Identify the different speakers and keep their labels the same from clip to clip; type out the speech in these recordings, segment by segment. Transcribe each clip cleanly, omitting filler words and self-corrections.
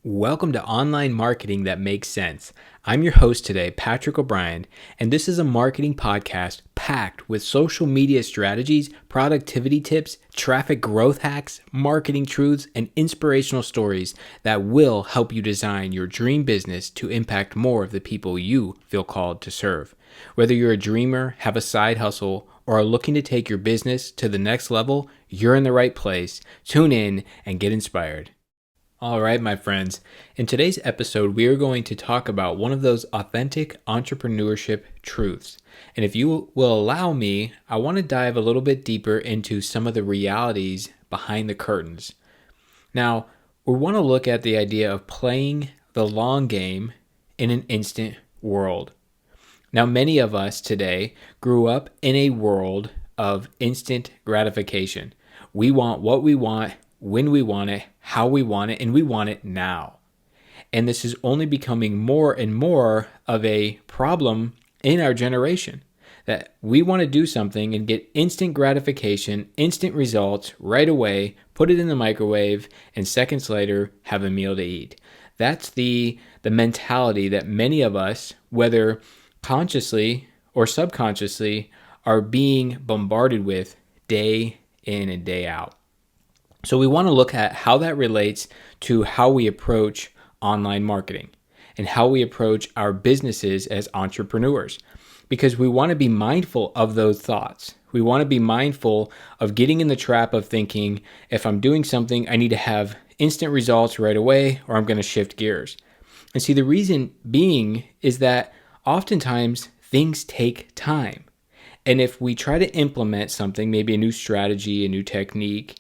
Speaker 1: Welcome to Online Marketing That Makes Sense. I'm your host today, Patrick O'Brien, and this is a marketing podcast packed with social media strategies, productivity tips, traffic growth hacks, marketing truths, and inspirational stories that will help you design your dream business to impact more of the people you feel called to serve. Whether you're a dreamer, have a side hustle, or are looking to take your business to the next level, you're in the right place. Tune in and get inspired. All right, my friends. In today's episode, we are going to talk about one of those authentic entrepreneurship truths. And if you will allow me, I want to dive a little bit deeper into some of the realities behind the curtains. Now, we want to look at the idea of playing the long game in an instant world. Now, many of us today grew up in a world of instant gratification. We want what we want, when we want it, how we want it, and we want it now. And this is only becoming more and more of a problem in our generation, that we want to do something and get instant gratification, instant results right away, put it in the microwave, and seconds later have a meal to eat. That's the mentality that many of us, whether consciously or subconsciously, are being bombarded with day in and day out. So we want to look at how that relates to how we approach online marketing and how we approach our businesses as entrepreneurs, because we want to be mindful of those thoughts. We want to be mindful of getting in the trap of thinking, if I'm doing something, I need to have instant results right away, or I'm going to shift gears. And see, the reason being is that oftentimes things take time. And if we try to implement something, maybe a new strategy, a new technique,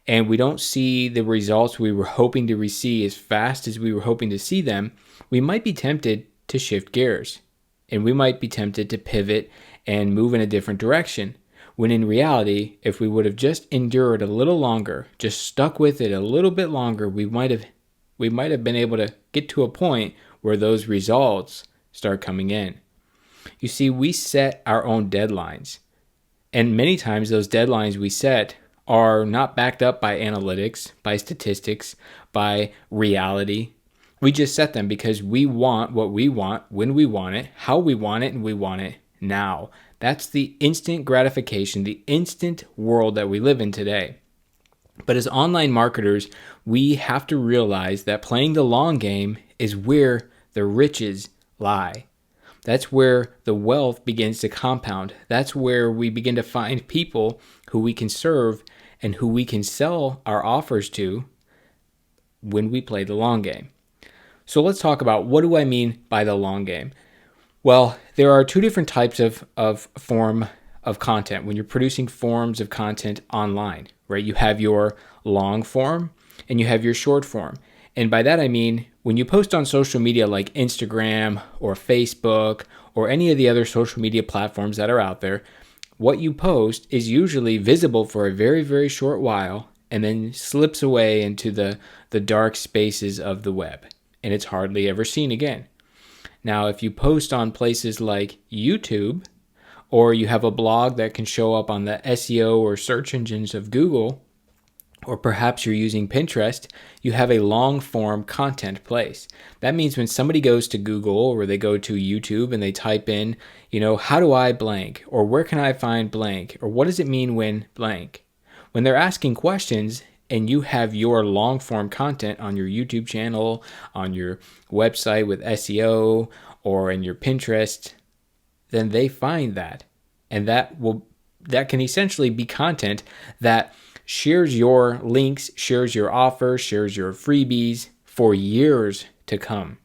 Speaker 1: and we don't see the results we were hoping to receive as fast as we were hoping to see them, we might be tempted to shift gears. And we might be tempted to pivot and move in a different direction. When in reality, if we would have just endured a little longer, just stuck with it a little bit longer, we might have been able to get to a point where those results start coming in. You see, we set our own deadlines. And many times those deadlines we set are not backed up by analytics, by statistics, by reality. We just set them because we want what we want, when we want it, how we want it, and we want it now. That's the instant gratification, the instant world that we live in today. But as online marketers, we have to realize that playing the long game is where the riches lie. That's where the wealth begins to compound. That's where we begin to find people who we can serve and who we can sell our offers to when we play the long game. So let's talk about, what do I mean by the long game? Well, there are two different types of form of content when you're producing forms of content online, right? You have your long form and you have your short form. And by that I mean, when you post on social media like Instagram or Facebook or any of the other social media platforms that are out there, what you post is usually visible for a very, very short while and then slips away into the dark spaces of the web, and it's hardly ever seen again. Now, if you post on places like YouTube, or you have a blog that can show up on the SEO or search engines of Google, or perhaps you're using Pinterest, you have a long form content place. That means when somebody goes to Google or they go to YouTube and they type in, how do I blank? Or where can I find blank? Or what does it mean when blank? When they're asking questions and you have your long form content on your YouTube channel, on your website with SEO, or in your Pinterest, then they find that. And that can essentially be content that shares your links, shares your offers, shares your freebies for years to come.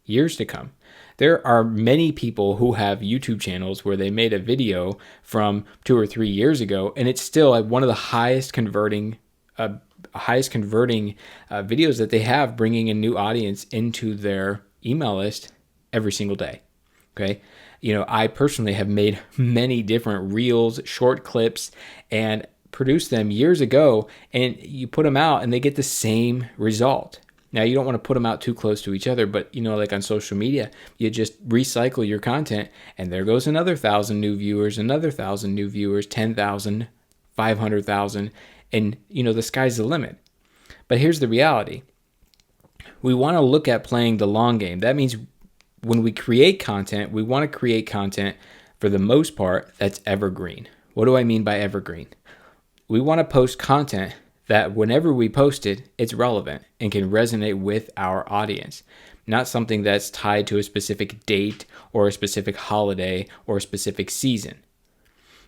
Speaker 1: Years to come. There are many people who have YouTube channels where they made a video from 2 or 3 years ago, and it's still one of the highest converting videos that they have, bringing a new audience into their email list every single day. Okay. I personally have made many different reels, short clips, and produced them years ago, and you put them out and they get the same result. Now, you don't want to put them out too close to each other, but like on social media, you just recycle your content and there goes another 1,000 new viewers, another 1,000 new viewers, 10,000, 500,000, and the sky's the limit. But here's the reality. we want to look at playing the long game. That means when we create content, we want to create content for the most part that's evergreen. What do I mean by evergreen? We want to post content that whenever we post it, it's relevant and can resonate with our audience, not something that's tied to a specific date or a specific holiday or a specific season.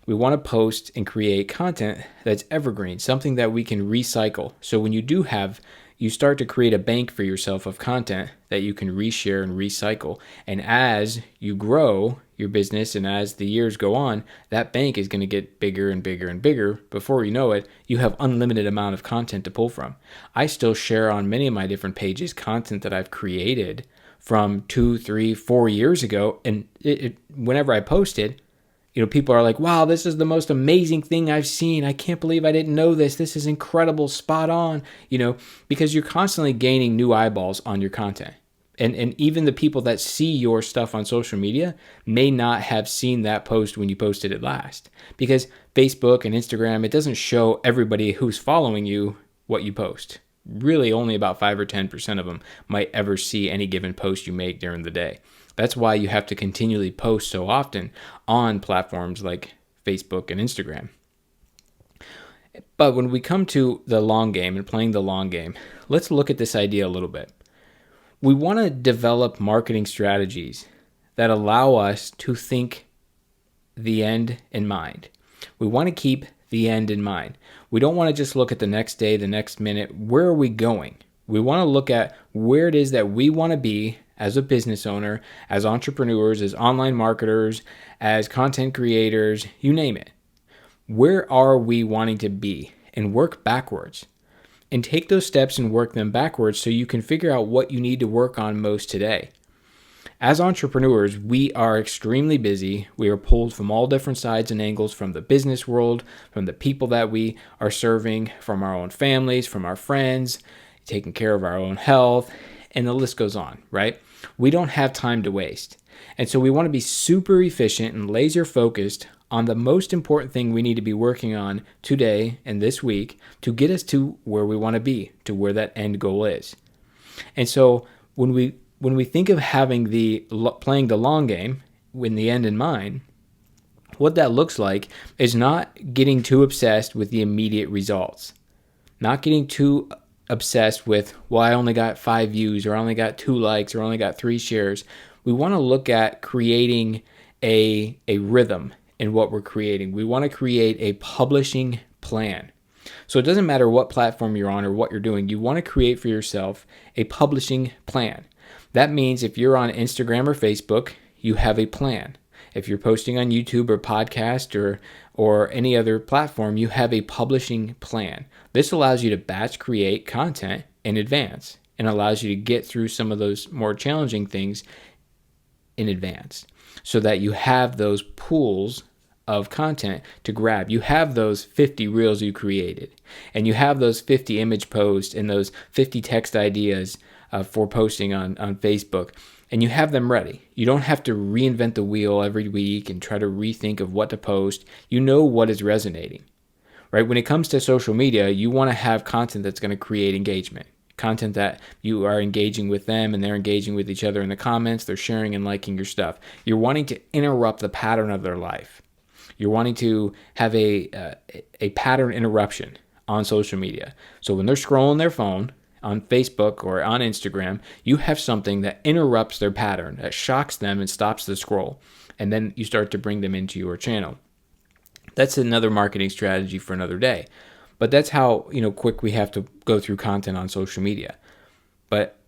Speaker 1: We want to post and create content that's evergreen, something that we can recycle. So when you start to create a bank for yourself of content that you can reshare and recycle. And as you grow your business and as the years go on, that bank is going to get bigger and bigger and bigger. Before you know it, you have unlimited amount of content to pull from. I still share on many of my different pages content that I've created from 2, 3, 4 years ago. And whenever I post it, people are like, wow, this is the most amazing thing I've seen. I can't believe I didn't know this. This is incredible, spot on, because you're constantly gaining new eyeballs on your content. And even the people that see your stuff on social media may not have seen that post when you posted it last. Because Facebook and Instagram, it doesn't show everybody who's following you what you post. Really, only about 5 or 10% of them might ever see any given post you make during the day. That's why you have to continually post so often on platforms like Facebook and Instagram. But when we come to the long game and playing the long game, let's look at this idea a little bit. We want to develop marketing strategies that allow us to think the end in mind. We want to keep the end in mind. We don't want to just look at the next day, the next minute. Where are we going? We want to look at where it is that we want to be as a business owner, as entrepreneurs, as online marketers, as content creators, you name it. Where are we wanting to be? And work backwards. And take those steps and work them backwards so you can figure out what you need to work on most today. As entrepreneurs, we are extremely busy. We are pulled from all different sides and angles, from the business world, from the people that we are serving, from our own families, from our friends, taking care of our own health, and the list goes on, right? We don't have time to waste. And so we want to be super efficient and laser focused on the most important thing we need to be working on today and this week to get us to where we want to be, to where that end goal is. And so when we think of having playing the long game with the end in mind, what that looks like is not getting too obsessed with the immediate results, not getting too obsessed with, well, I only got 5 views, or I only got 2 likes, or I only got 3 shares. We want to look at creating a rhythm in what we're creating. We want to create a publishing plan. So it doesn't matter what platform you're on or what you're doing. You want to create for yourself a publishing plan. That means if you're on Instagram or Facebook, you have a plan. If you're posting on YouTube or podcast or any other platform, you have a publishing plan. This allows you to batch create content in advance and allows you to get through some of those more challenging things in advance so that you have those pools of content to grab. You have those 50 reels you created, and you have those 50 image posts and those 50 text ideas for posting on Facebook, and you have them ready. You don't have to reinvent the wheel every week and try to rethink of what to post. You know what is resonating, right? When it comes to social media, you want to have content that's going to create engagement, content that you are engaging with them and they're engaging with each other in the comments, they're sharing and liking your stuff. You're wanting to interrupt the pattern of their life. You're wanting to have a pattern interruption on social media. So when they're scrolling their phone on Facebook or on Instagram, you have something that interrupts their pattern, that shocks them and stops the scroll. And then you start to bring them into your channel. That's another marketing strategy for another day. But that's how, quick we have to go through content on social media. But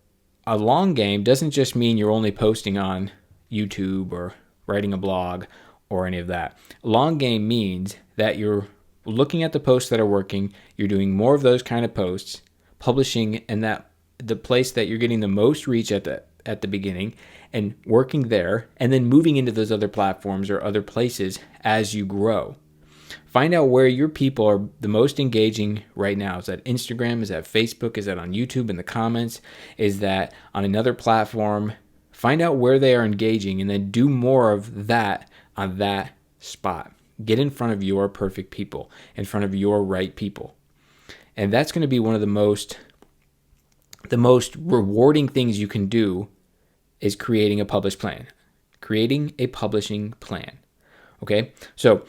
Speaker 1: a long game doesn't just mean you're only posting on YouTube or writing a blog or any of that. Long game means that you're looking at the posts that are working, you're doing more of those kind of posts, publishing in that the place that you're getting the most reach at the beginning and working there, and then moving into those other platforms or other places as you grow. Find out where your people are the most engaging right now. Is that Instagram? Is that Facebook? Is that on YouTube in the comments? Is that on another platform? Find out where they are engaging and then do more of that on that spot. Get in front of your perfect people, in front of your right people. And that's going to be one of the most the most rewarding things you can do is creating a published plan, creating a publishing plan. Okay, so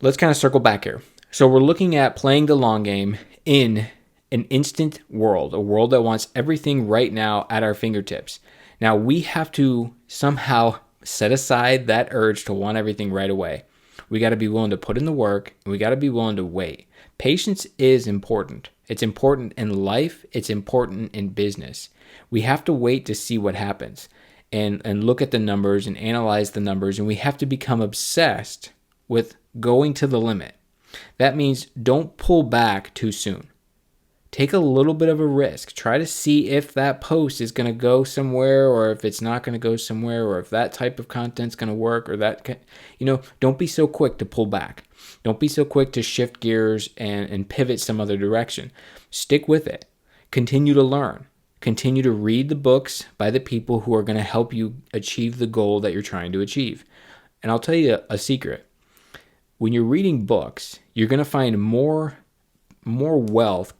Speaker 1: let's kind of circle back here. So we're looking at playing the long game in an instant world, a world that wants everything right now at our fingertips. Now we have to somehow set aside that urge to want everything right away. We got to be willing to put in the work, and we got to be willing to wait. Patience is important. It's important in life. It's important in business. We have to wait to see what happens and look at the numbers and analyze the numbers. And we have to become obsessed with going to the limit. That means don't pull back too soon. Take a little bit of a risk. Try to see if that post is going to go somewhere, or if it's not going to go somewhere, or if that type of content's going to work, or that, don't be so quick to pull back. Don't be so quick to shift gears and pivot some other direction. Stick with it. Continue to learn. Continue to read the books by the people who are going to help you achieve the goal that you're trying to achieve. And I'll tell you a secret. When you're reading books, you're going to find more wealth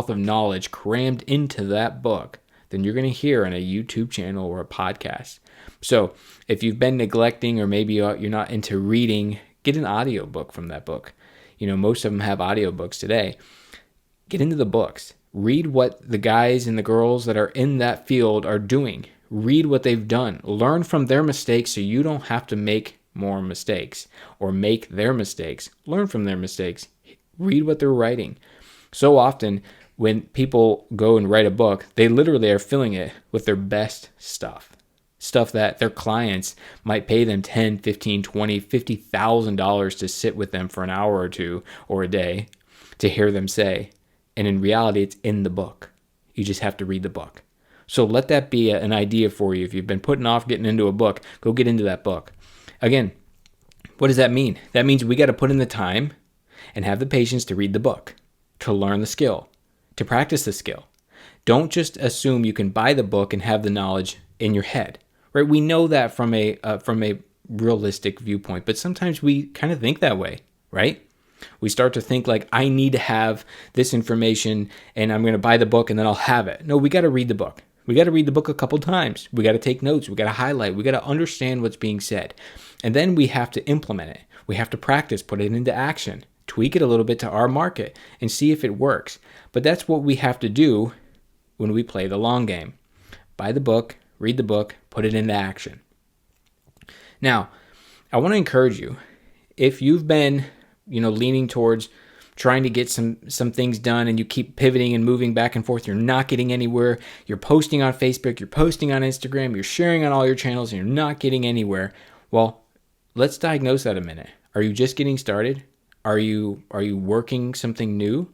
Speaker 1: of knowledge crammed into that book than you're going to hear on a YouTube channel or a podcast. So if you've been neglecting, or maybe you're not into reading, get an audiobook from that book. Most of them have audiobooks today. Get into the books. Read what the guys and the girls that are in that field are doing. Read what they've done. Learn from their mistakes so you don't have to make more mistakes or make their mistakes. Learn from their mistakes. Read what they're writing. So often when people go and write a book, they literally are filling it with their best stuff that their clients might pay them $10, $15, $20, $50,000 to sit with them for an hour or two or a day to hear them say. And in reality, it's in the book. You just have to read the book. So let that be an idea for you. If you've been putting off getting into a book, go get into that book. Again, what does that mean? That means we got to put in the time and have the patience to read the book, to learn the skill, to practice the skill. Don't just assume you can buy the book and have the knowledge in your head, right? We know that from a realistic viewpoint, but sometimes we kind of think that way, right? We start to think like, I need to have this information and I'm going to buy the book and then I'll have it. No, we got to read the book. We got to read the book a couple times. We got to take notes. We got to highlight. We got to understand what's being said. And then we have to implement it. We have to practice, put it into action, tweak it a little bit to our market and see if it works. But that's what we have to do when we play the long game. Buy the book, read the book, put it into action. Now, I want to encourage you, if you've been, leaning towards trying to get some things done and you keep pivoting and moving back and forth, you're not getting anywhere, you're posting on Facebook, you're posting on Instagram, you're sharing on all your channels, and you're not getting anywhere, well, let's diagnose that a minute. Are you just getting started? Are you working something new?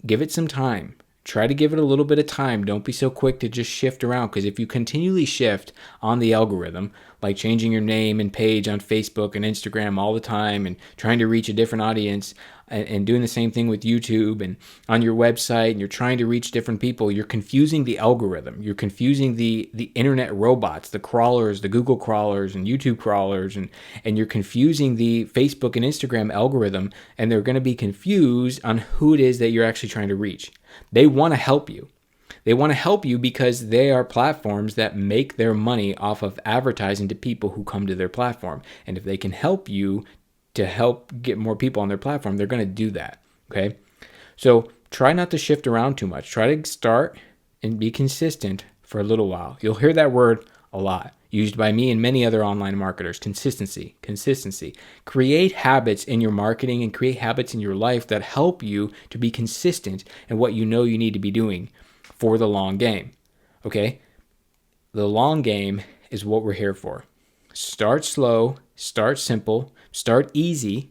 Speaker 1: Give it some time. Try to give it a little bit of time. Don't be so quick to just shift around, because if you continually shift on the algorithm, like changing your name and page on Facebook and Instagram all the time and trying to reach a different audience and doing the same thing with YouTube and on your website, and you're trying to reach different people, you're confusing the algorithm. You're confusing the internet robots, the crawlers, the Google crawlers and YouTube crawlers, and you're confusing the Facebook and Instagram algorithm, and they're going to be confused on who it is that you're actually trying to reach. They want to help you. They want to help you because they are platforms that make their money off of advertising to people who come to their platform. And if they can help you to help get more people on their platform, they're going to do that. Okay. So try not to shift around too much. Try to start and be consistent for a little while. You'll hear that word a lot, used by me and many other online marketers. Consistency. Create habits in your marketing and create habits in your life that help you to be consistent in what you know you need to be doing for the long game. Okay? The long game is what we're here for. Start slow, start simple, start easy,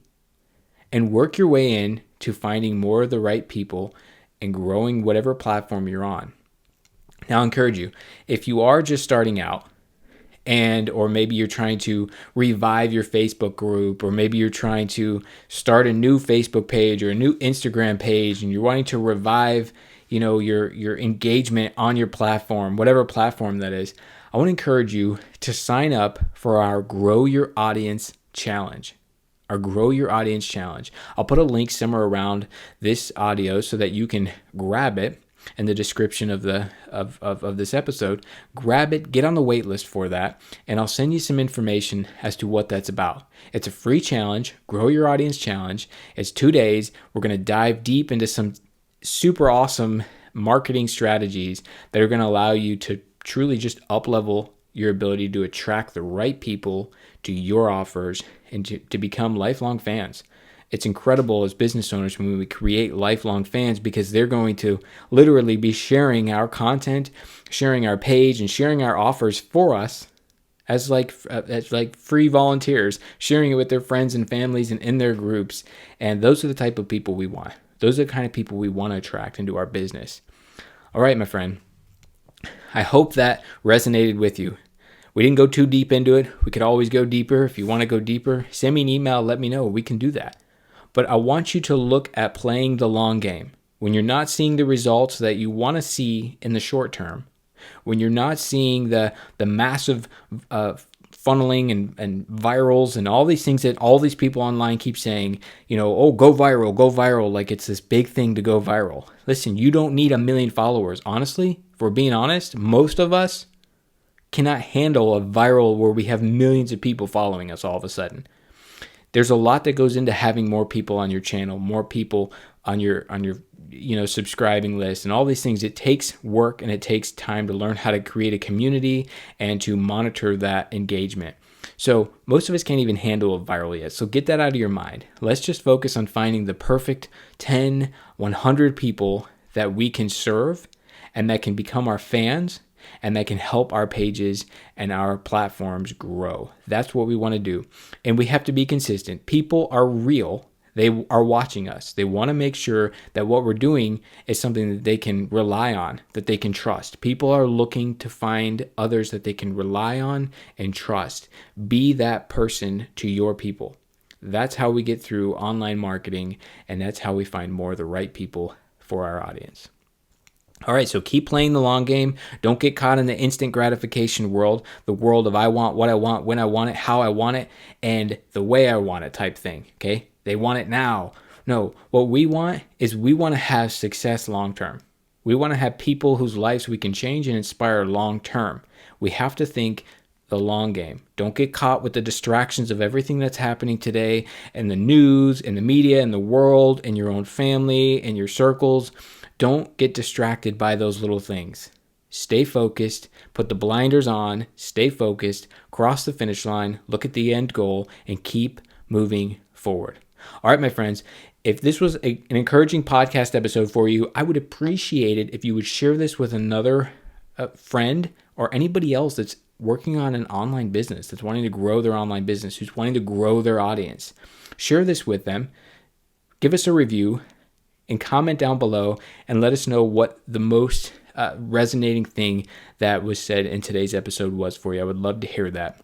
Speaker 1: and work your way in to finding more of the right people and growing whatever platform you're on. Now, I encourage you, if you are just starting out, or maybe you're trying to revive your Facebook group, or maybe you're trying to start a new Facebook page or a new Instagram page, and you're wanting to revive, your engagement on your platform, whatever platform that is, I want to encourage you to sign up for our Grow Your Audience Challenge. Our Grow Your Audience Challenge. I'll put a link somewhere around this audio so that you can grab it. in the description of this episode. Grab it, get on the wait list for that, and I'll send you some information as to what that's about. It's a free challenge, Grow Your Audience Challenge. It's 2 days. We're going to dive deep into some super awesome marketing strategies that are going to allow you to truly just up-level your ability to attract the right people to your offers and to become lifelong fans. It's incredible as business owners when we create lifelong fans, because they're going to literally be sharing our content, sharing our page, and sharing our offers for us as like free volunteers, sharing it with their friends and families and in their groups. And those are the type of people we want. Those are the kind of people we want to attract into our business. All right, my friend. I hope that resonated with you. We didn't go too deep into it. We could always go deeper. If you want to go deeper, send me an email, let me know. We can do that. But I want you to look at playing the long game. When you're not seeing the results that you want to see in the short term, when you're not seeing the massive funneling and virals and all these things that all these people online keep saying, oh, go viral, like it's this big thing to go viral. Listen, you don't need 1 million followers. Honestly, if we're being honest, most of us cannot handle a viral where we have millions of people following us all of a sudden. There's a lot that goes into having more people on your channel, more people on your subscribing list, and all these things. It takes work and it takes time to learn how to create a community and to monitor that engagement. So most of us can't even handle a viral yet. So get that out of your mind. Let's just focus on finding the perfect 10, 100 people that we can serve and that can become our fans and that can help our pages and our platforms grow. That's what we want to do. And we have to be consistent. People are real. They are watching us. They want to make sure that what we're doing is something that they can rely on, that they can trust. People are looking to find others that they can rely on and trust. Be that person to your people. That's how we get through online marketing, and that's how we find more of the right people for our audience. All right, so keep playing the long game. Don't get caught in the instant gratification world, the world of I want what I want, when I want it, how I want it, and the way I want it type thing, okay? They want it now. No, what we want is we want to have success long term. We want to have people whose lives we can change and inspire long term. We have to think the long game. Don't get caught with the distractions of everything that's happening today and the news and the media and the world and your own family and your circles. Don't get distracted by those little things. Stay focused, put the blinders on, stay focused, cross the finish line, look at the end goal, and keep moving forward. All right, my friends, if this was an encouraging podcast episode for you, I would appreciate it if you would share this with another friend or anybody else that's working on an online business, that's wanting to grow their online business, who's wanting to grow their audience. Share this with them. Give us a review and comment down below and let us know what the most resonating thing that was said in today's episode was for you. I would love to hear that.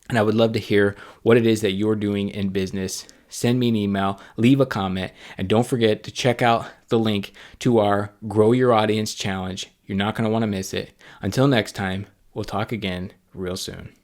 Speaker 1: And I would love to hear what it is that you're doing in business. Send me an email, leave a comment, and don't forget to check out the link to our Grow Your Audience Challenge. You're not going to want to miss it. Until next time, we'll talk again real soon.